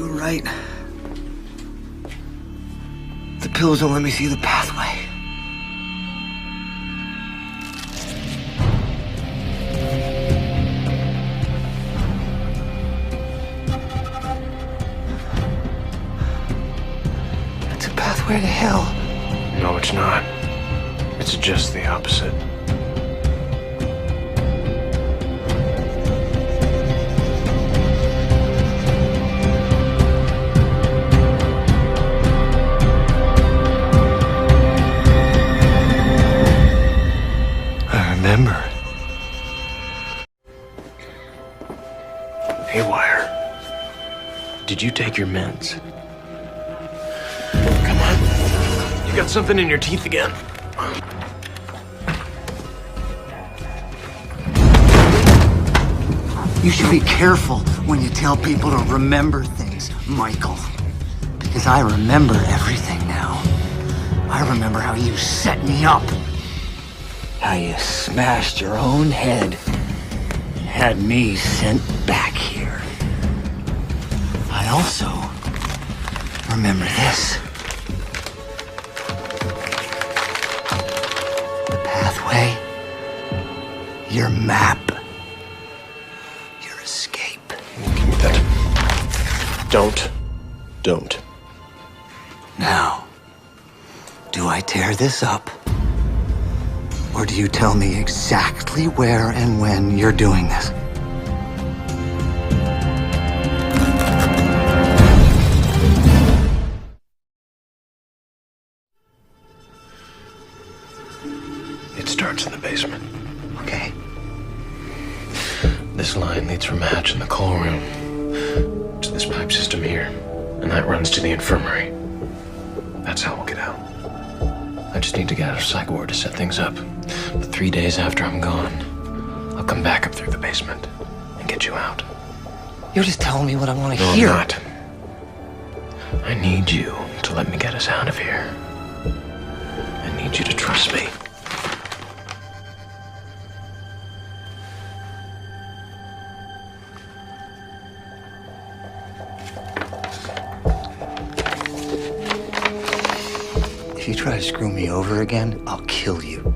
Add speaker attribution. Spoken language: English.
Speaker 1: You were right. The pills don't let me see the pathway. It's a pathway to hell.
Speaker 2: No, it's not. It's just the opposite. I remember. Haywire. Did you take your meds? Come on. You got something in your teeth again.
Speaker 1: You should be careful when you tell people to remember things, Michael. Because I remember everything now. I remember how you set me up. How you smashed your own head and had me sent back here. I also remember this. The pathway, your map, your escape.
Speaker 2: Give me that. Don't.
Speaker 1: Now, do I tear this up? Or do you tell me exactly where and when you're doing this?
Speaker 2: It starts in the basement.
Speaker 1: Okay.
Speaker 2: This line leads from a hatch in the coal room to this pipe system here, and that runs to the infirmary. That's how we'll get out. I just need to get out of psych ward to set things up. But 3 days after I'm gone, I'll come back up through the basement and get you out.
Speaker 1: You're just telling me what I want to
Speaker 2: No,
Speaker 1: hear.
Speaker 2: I'm not. I need you to let me get us out of here. I need you to trust me.
Speaker 1: If you try to screw me over again, I'll kill you.